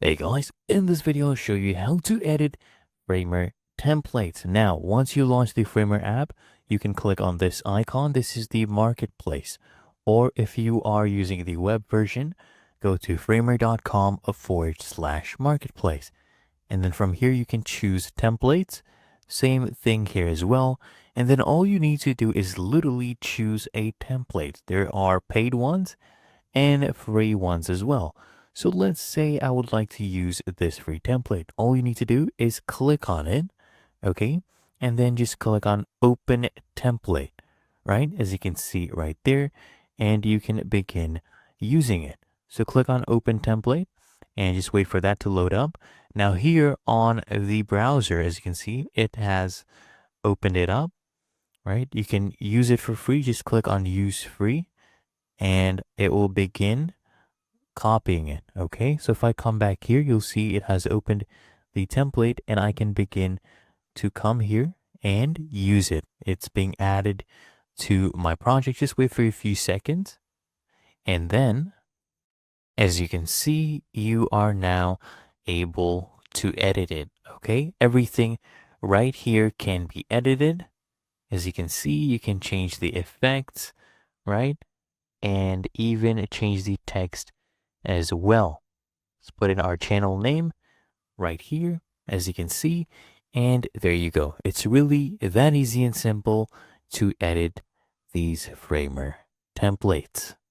Hey guys, in this video I'll show you how to edit Framer templates. Now, once you launch the Framer app, you can click on this icon. This is the marketplace. Or if you are using the web version, go to framer.com/marketplace. And then from here you can choose templates. Same thing here as well. And then all you need to do is literally choose a template. There are paid ones and free ones as well. So let's say I would like to use this free template. All you need to do is click on it, okay? And then just click on open template, right? As you can see right there, and you can begin using it. So click on open template and just wait for that to load up. Now here on the browser, as you can see, it has opened it up, right? You can use it for free. Just click on use free and it will begin copying it. Okay, so if I come back here, you'll see it has opened the template and I can begin to come here and use it. It's being added to my project. Just wait for a few seconds. And then, as you can see, you are now able to edit it. Okay, everything right here can be edited. As you can see, you can change the effects, right? And even change the text as well. Let's put in our channel name right here, as you can see, and there you go. It's really that easy and simple to edit these Framer templates.